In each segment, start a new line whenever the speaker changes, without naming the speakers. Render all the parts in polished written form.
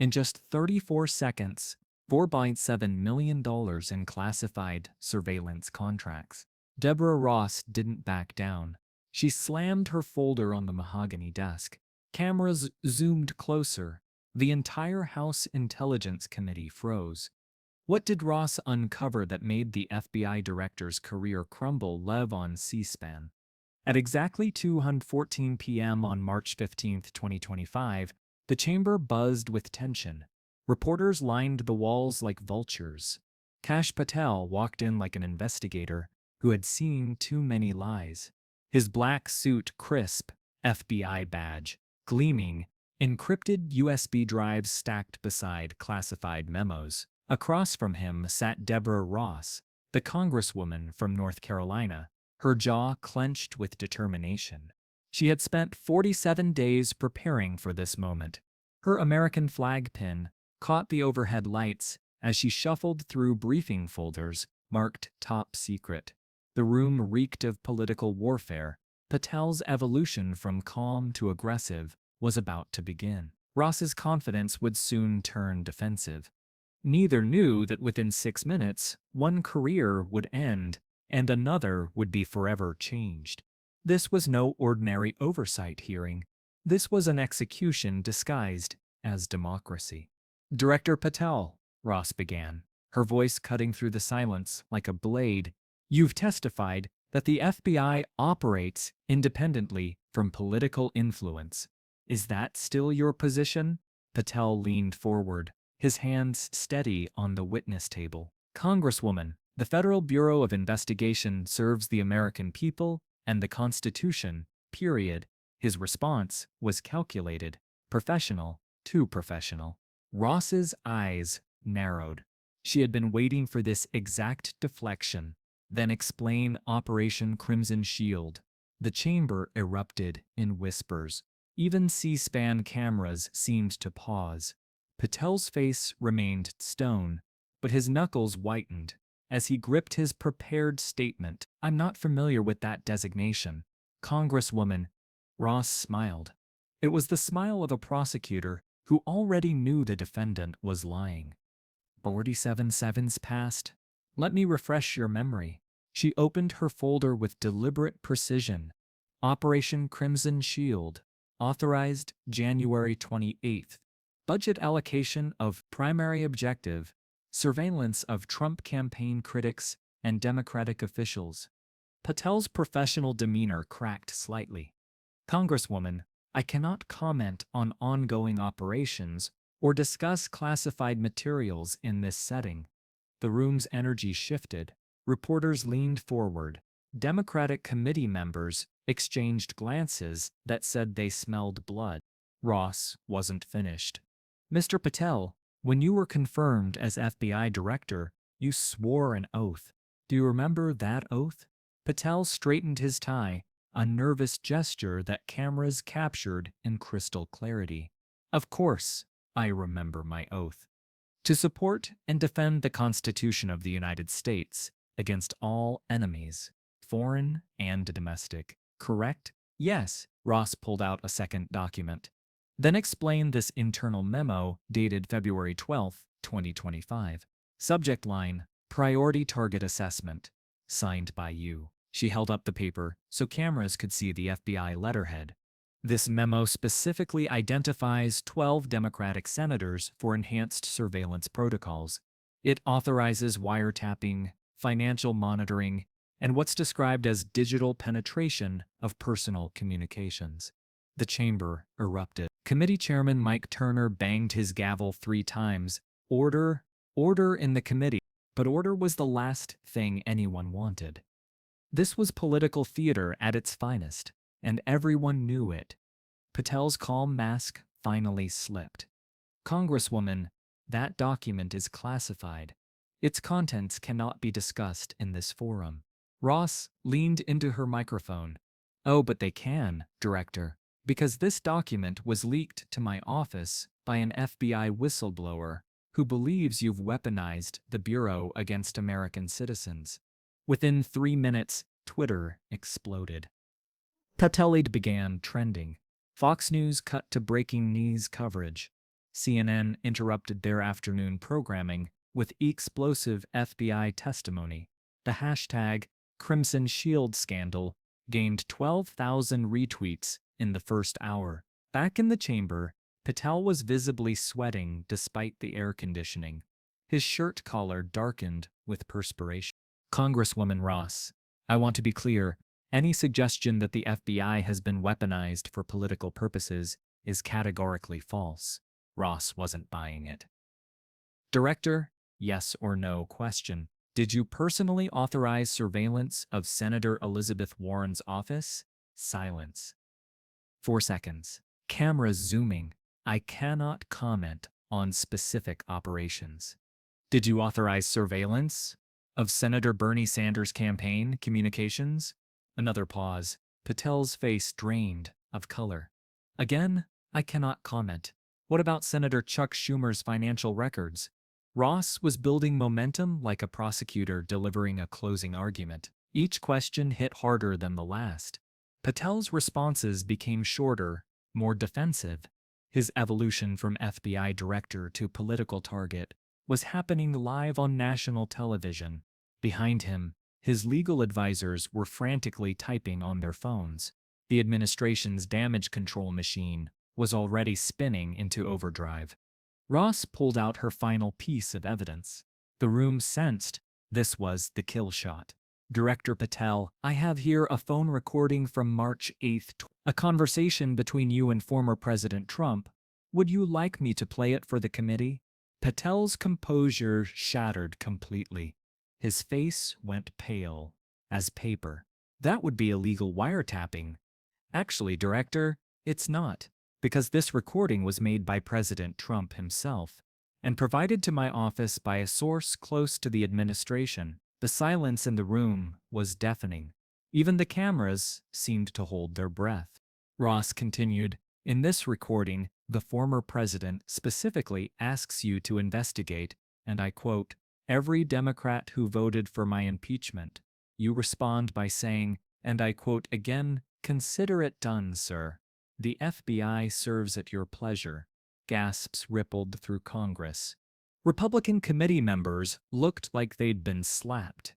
In just 34 seconds, $4.7 million in classified surveillance contracts. Deborah Ross didn't back down. She slammed her folder on the mahogany desk. Cameras zoomed closer. The entire House Intelligence Committee froze. What did Ross uncover that made the FBI director's career crumble live on C-SPAN? At exactly 2:14 p.m. on March 15, 2025, the chamber buzzed with tension. Reporters lined the walls like vultures. Kash Patel walked in like an investigator who had seen too many lies. His black suit crisp, FBI badge, gleaming, encrypted USB drives stacked beside classified memos. Across from him sat Deborah Ross, the Congresswoman from North Carolina, her jaw clenched with determination. She had spent 47 days preparing for this moment. Her American flag pin caught the overhead lights as she shuffled through briefing folders marked top secret. The room reeked of political warfare. Patel's evolution from calm to aggressive was about to begin. Ross's confidence would soon turn defensive. Neither knew that within 6 minutes, one career would end and another would be forever changed. This was no ordinary oversight hearing. This was an execution disguised as democracy. Director Patel, Ross began, her voice cutting through the silence like a blade. You've testified that the FBI operates independently from political influence. Is that still your position? Patel leaned forward, his hands steady on the witness table. Congresswoman, the Federal Bureau of Investigation serves the American people and the Constitution, period. His response was calculated, professional, too professional. Ross's eyes narrowed. She had been waiting for this exact deflection. Then explain Operation Crimson Shield. The chamber erupted in whispers. Even C-SPAN cameras seemed to pause. Patel's face remained stone, but his knuckles whitened as he gripped his prepared statement. I'm not familiar with that designation. Congresswoman. Ross smiled. It was the smile of a prosecutor who already knew the defendant was lying. 47 seconds passed. Let me refresh your memory. She opened her folder with deliberate precision. Operation Crimson Shield, authorized January 28th. Budget allocation of primary objective, surveillance of Trump campaign critics and Democratic officials. Patel's professional demeanor cracked slightly. Congresswoman, I cannot comment on ongoing operations or discuss classified materials in this setting. The room's energy shifted. Reporters leaned forward. Democratic committee members exchanged glances that said they smelled blood. Ross wasn't finished. Mr. Patel, when you were confirmed as FBI director, you swore an oath. Do you remember that oath? Patel straightened his tie, a nervous gesture that cameras captured in crystal clarity. Of course, I remember my oath. To support and defend the Constitution of the United States against all enemies, foreign and domestic. Correct? Yes. Ross pulled out a second document. Then explain this internal memo dated February 12, 2025. Subject line, Priority Target Assessment. Signed by you. She held up the paper so cameras could see the FBI letterhead. This memo specifically identifies 12 Democratic senators for enhanced surveillance protocols. It authorizes wiretapping, financial monitoring, and what's described as digital penetration of personal communications. The chamber erupted. Committee Chairman Mike Turner banged his gavel 3 times. Order, order in the committee. But order was the last thing anyone wanted. This was political theater at its finest, and everyone knew it. Patel's calm mask finally slipped. Congresswoman, that document is classified. Its contents cannot be discussed in this forum. Ross leaned into her microphone. Oh, but they can, Director, because this document was leaked to my office by an FBI whistleblower who believes you've weaponized the Bureau against American citizens. Within 3 minutes, Twitter exploded. Patelade began trending. Fox News cut to breaking news coverage. CNN interrupted their afternoon programming with explosive FBI testimony. The hashtag Crimson Shield scandal gained 12,000 retweets in the first hour. Back in the chamber, Patel was visibly sweating despite the air conditioning. His shirt collar darkened with perspiration. Congresswoman Ross, I want to be clear, any suggestion that the FBI has been weaponized for political purposes is categorically false. Ross wasn't buying it. Director, yes or no question. Did you personally authorize surveillance of Senator Elizabeth Warren's office? Silence. 4 seconds. Cameras zooming. I cannot comment on specific operations. Did you authorize surveillance of Senator Bernie Sanders' campaign communications? Another pause. Patel's face drained of color. Again, I cannot comment. What about Senator Chuck Schumer's financial records? Ross was building momentum like a prosecutor delivering a closing argument. Each question hit harder than the last. Patel's responses became shorter, more defensive. His evolution from FBI director to political target was happening live on national television. Behind him, his legal advisors were frantically typing on their phones. The administration's damage control machine was already spinning into overdrive. Ross pulled out her final piece of evidence. The room sensed this was the kill shot. Director Patel, I have here a phone recording from March 8th, a conversation between you and former President Trump. Would you like me to play it for the committee? Patel's composure shattered completely. His face went pale as paper. That would be illegal wiretapping. Actually, Director, it's not, because this recording was made by President Trump himself and provided to my office by a source close to the administration. The silence in the room was deafening. Even the cameras seemed to hold their breath. Ross continued, in this recording, the former president specifically asks you to investigate, and I quote, every Democrat who voted for my impeachment. You respond by saying, and I quote again, consider it done, sir. The FBI serves at your pleasure. Gasps rippled through Congress. Republican committee members looked like they'd been slapped.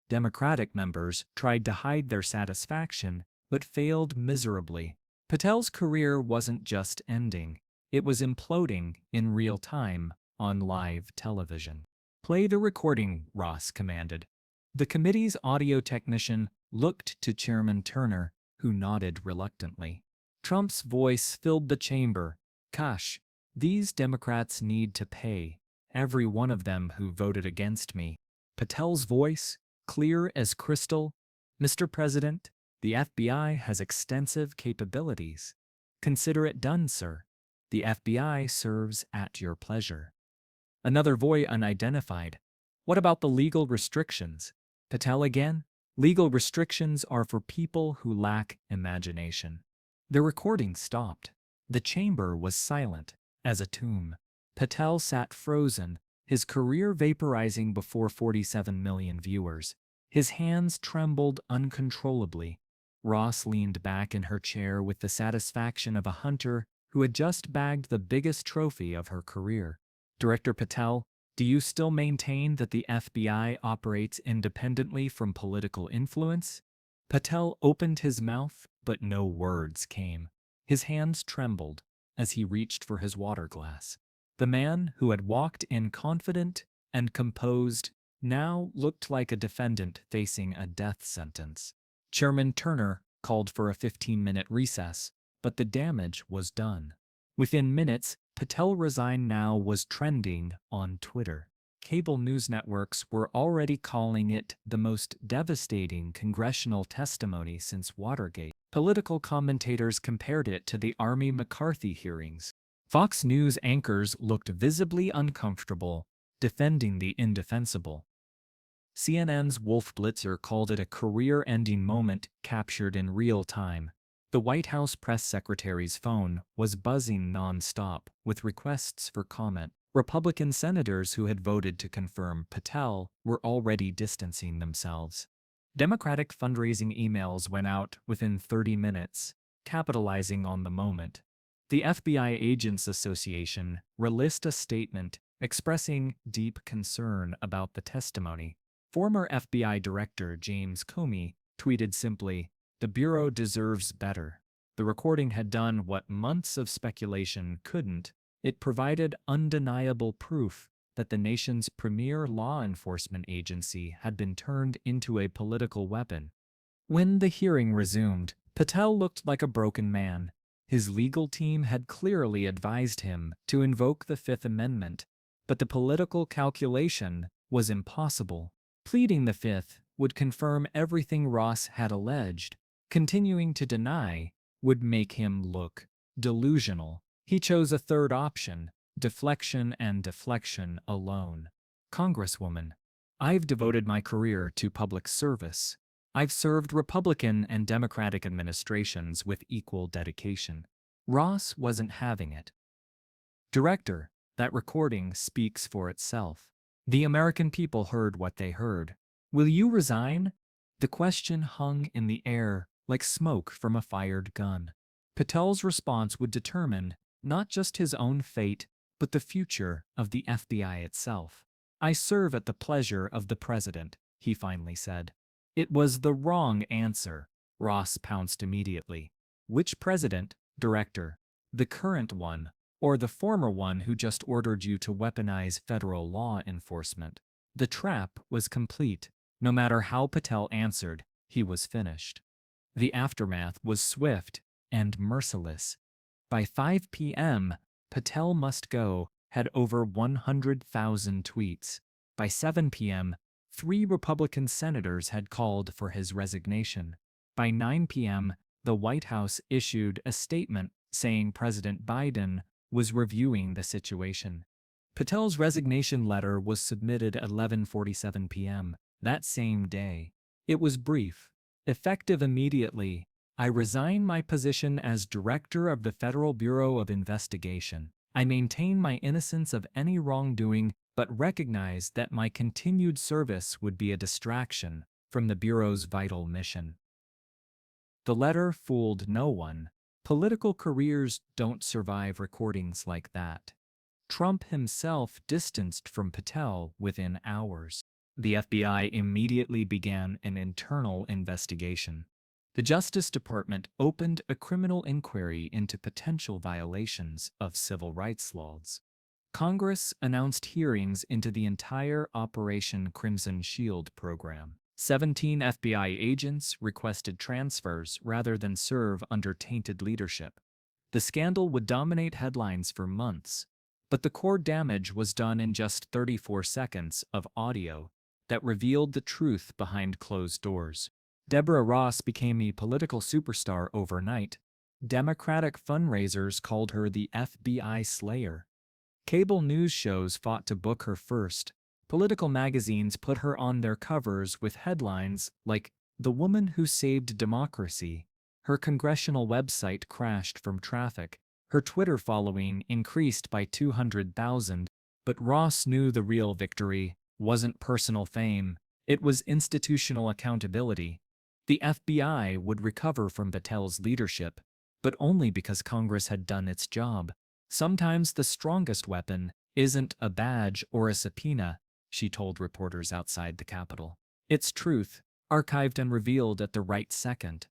Democratic members tried to hide their satisfaction, but failed miserably. Patel's career wasn't just ending, it was imploding in real time on live television. Play the recording, Ross commanded. The committee's audio technician looked to Chairman Turner, who nodded reluctantly. Trump's voice filled the chamber. Kash, these Democrats need to pay. Every one of them who voted against me. Patel's voice, clear as crystal. Mr. President, the FBI has extensive capabilities. Consider it done, sir. The FBI serves at your pleasure. Another voice unidentified. What about the legal restrictions? Patel again? Legal restrictions are for people who lack imagination. The recording stopped. The chamber was silent as a tomb. Patel sat frozen, his career vaporizing before 47 million viewers. His hands trembled uncontrollably. Ross leaned back in her chair with the satisfaction of a hunter who had just bagged the biggest trophy of her career. Director Patel, do you still maintain that the FBI operates independently from political influence? Patel opened his mouth, but no words came. His hands trembled as he reached for his water glass. The man who had walked in confident and composed now looked like a defendant facing a death sentence. Chairman Turner called for a 15-minute recess, but the damage was done. Within minutes, Patel Resign Now was trending on Twitter. Cable news networks were already calling it the most devastating congressional testimony since Watergate. Political commentators compared it to the Army McCarthy hearings. Fox News anchors looked visibly uncomfortable, defending the indefensible. CNN's Wolf Blitzer called it a career-ending moment captured in real time. The White House press secretary's phone was buzzing non-stop with requests for comment. Republican senators who had voted to confirm Patel were already distancing themselves. Democratic fundraising emails went out within 30 minutes, capitalizing on the moment. The FBI Agents Association released a statement expressing deep concern about the testimony. Former FBI Director James Comey tweeted simply, "The Bureau deserves better." The recording had done what months of speculation couldn't. It provided undeniable proof that the nation's premier law enforcement agency had been turned into a political weapon. When the hearing resumed, Patel looked like a broken man. His legal team had clearly advised him to invoke the Fifth Amendment, but the political calculation was impossible. Pleading the Fifth would confirm everything Ross had alleged. Continuing to deny would make him look delusional. He chose a third option, deflection and deflection alone. "Congresswoman, I've devoted my career to public service. I've served Republican and Democratic administrations with equal dedication." Ross wasn't having it. "Director, that recording speaks for itself. The American people heard what they heard. Will you resign?" The question hung in the air like smoke from a fired gun. Patel's response would determine not just his own fate, but the future of the FBI itself. "I serve at the pleasure of the president," he finally said. It was the wrong answer. Ross pounced immediately. "Which president, Director? The current one, or the former one who just ordered you to weaponize federal law enforcement?" The trap was complete. No matter how Patel answered, he was finished. The aftermath was swift and merciless. By 5 p.m., Patel Must Go had over 100,000 tweets. By 7 p.m., 3 Republican senators had called for his resignation. By 9 p.m., the White House issued a statement saying President Biden was reviewing the situation. Patel's resignation letter was submitted at 11:47 p.m. that same day. It was brief. Effective immediately, "I resign my position as Director of the Federal Bureau of Investigation. I maintain my innocence of any wrongdoing, but recognize that my continued service would be a distraction from the Bureau's vital mission." The letter fooled no one. Political careers don't survive recordings like that. Trump himself distanced from Patel within hours. The FBI immediately began an internal investigation. The Justice Department opened a criminal inquiry into potential violations of civil rights laws. Congress announced hearings into the entire Operation Crimson Shield program. 17 FBI agents requested transfers rather than serve under tainted leadership. The scandal would dominate headlines for months, but the core damage was done in just 34 seconds of audio that revealed the truth behind closed doors. Deborah Ross became a political superstar overnight. Democratic fundraisers called her the FBI Slayer. Cable news shows fought to book her first. Political magazines put her on their covers with headlines like "The Woman Who Saved Democracy." Her congressional website crashed from traffic. Her Twitter following increased by 200,000. But Ross knew the real victory wasn't personal fame. It was institutional accountability. The FBI would recover from Patel's leadership, but only because Congress had done its job. Sometimes the strongest weapon isn't a badge or a subpoena, she told reporters outside the Capitol. It's truth, archived and revealed at the right second.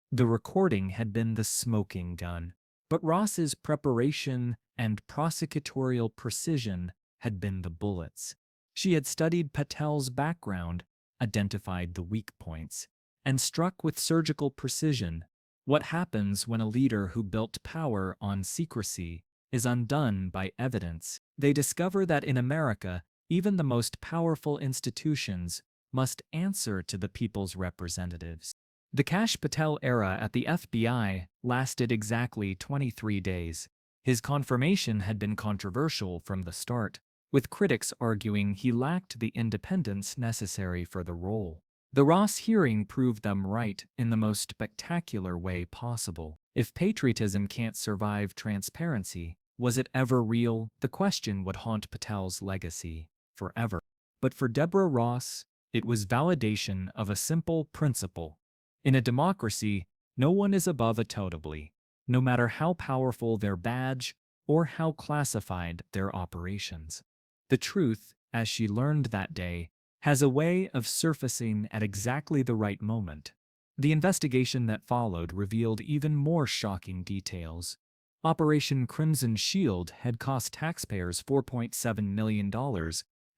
The recording had been the smoking gun, but Ross's preparation and prosecutorial precision had been the bullets. She had studied Patel's background, identified the weak points, and struck with surgical precision. What happens when a leader who built power on secrecy is undone by evidence? They discover that in America, even the most powerful institutions must answer to the people's representatives. The Kash Patel era at the FBI lasted exactly 23 days. His confirmation had been controversial from the start, with critics arguing he lacked the independence necessary for the role. The Ross hearing proved them right in the most spectacular way possible. If patriotism can't survive transparency, was it ever real? The question would haunt Patel's legacy forever. But for Deborah Ross, it was validation of a simple principle. In a democracy, no one is above accountability. no matter how powerful their badge or how classified their operations. The truth, as she learned that day, has a way of surfacing at exactly the right moment. The investigation that followed revealed even more shocking details. Operation Crimson Shield had cost taxpayers $4.7 million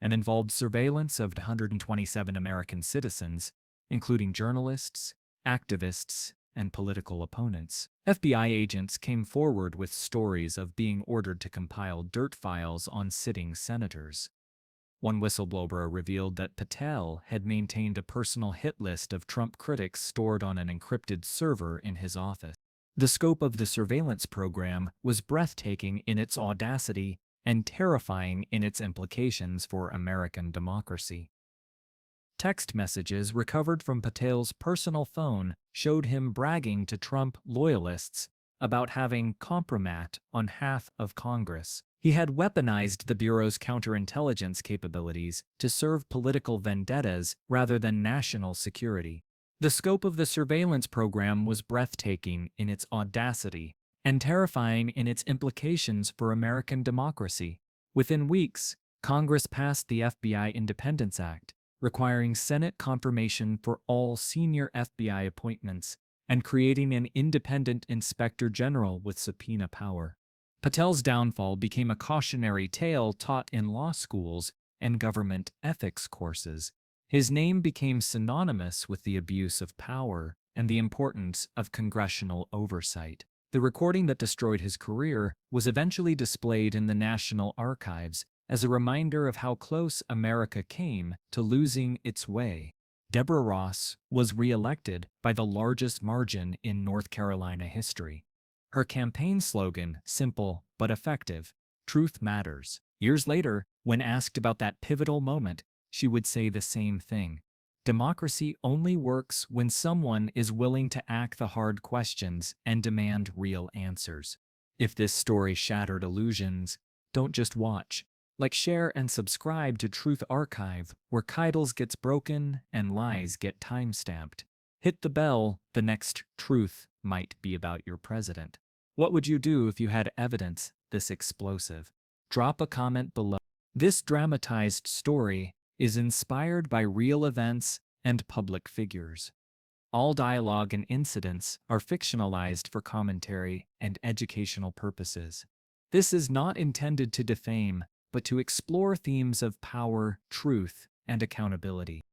and involved surveillance of 127 American citizens, including journalists, activists, and political opponents. FBI agents came forward with stories of being ordered to compile dirt files on sitting senators. One whistleblower revealed that Patel had maintained a personal hit list of Trump critics stored on an encrypted server in his office. The scope of the surveillance program was breathtaking in its audacity and terrifying in its implications for American democracy. Text messages recovered from Patel's personal phone showed him bragging to Trump loyalists about having compromat on half of Congress. He had weaponized the Bureau's counterintelligence capabilities to serve political vendettas rather than national security. The scope of the surveillance program was breathtaking in its audacity and terrifying in its implications for American democracy. Within weeks, Congress passed the FBI Independence Act, requiring Senate confirmation for all senior FBI appointments and creating an independent inspector general with subpoena power. Patel's downfall became a cautionary tale taught in law schools and government ethics courses. His name became synonymous with the abuse of power and the importance of congressional oversight. The recording that destroyed his career was eventually displayed in the National Archives as a reminder of how close America came to losing its way. Deborah Ross was re-elected by the largest margin in North Carolina history. Her campaign slogan, simple but effective, "Truth matters." Years later, when asked about that pivotal moment, she would say the same thing. Democracy only works when someone is willing to ask the hard questions and demand real answers. If this story shattered illusions, don't just watch. Like, share, and subscribe to Truth Archive, where titles gets broken and lies get time-stamped. Hit the bell, the next truth might be about your president. What would you do if you had evidence this explosive? Drop a comment below. This dramatized story is inspired by real events and public figures. All dialogue and incidents are fictionalized for commentary and educational purposes. This is not intended to defame, but to explore themes of power, truth, and accountability.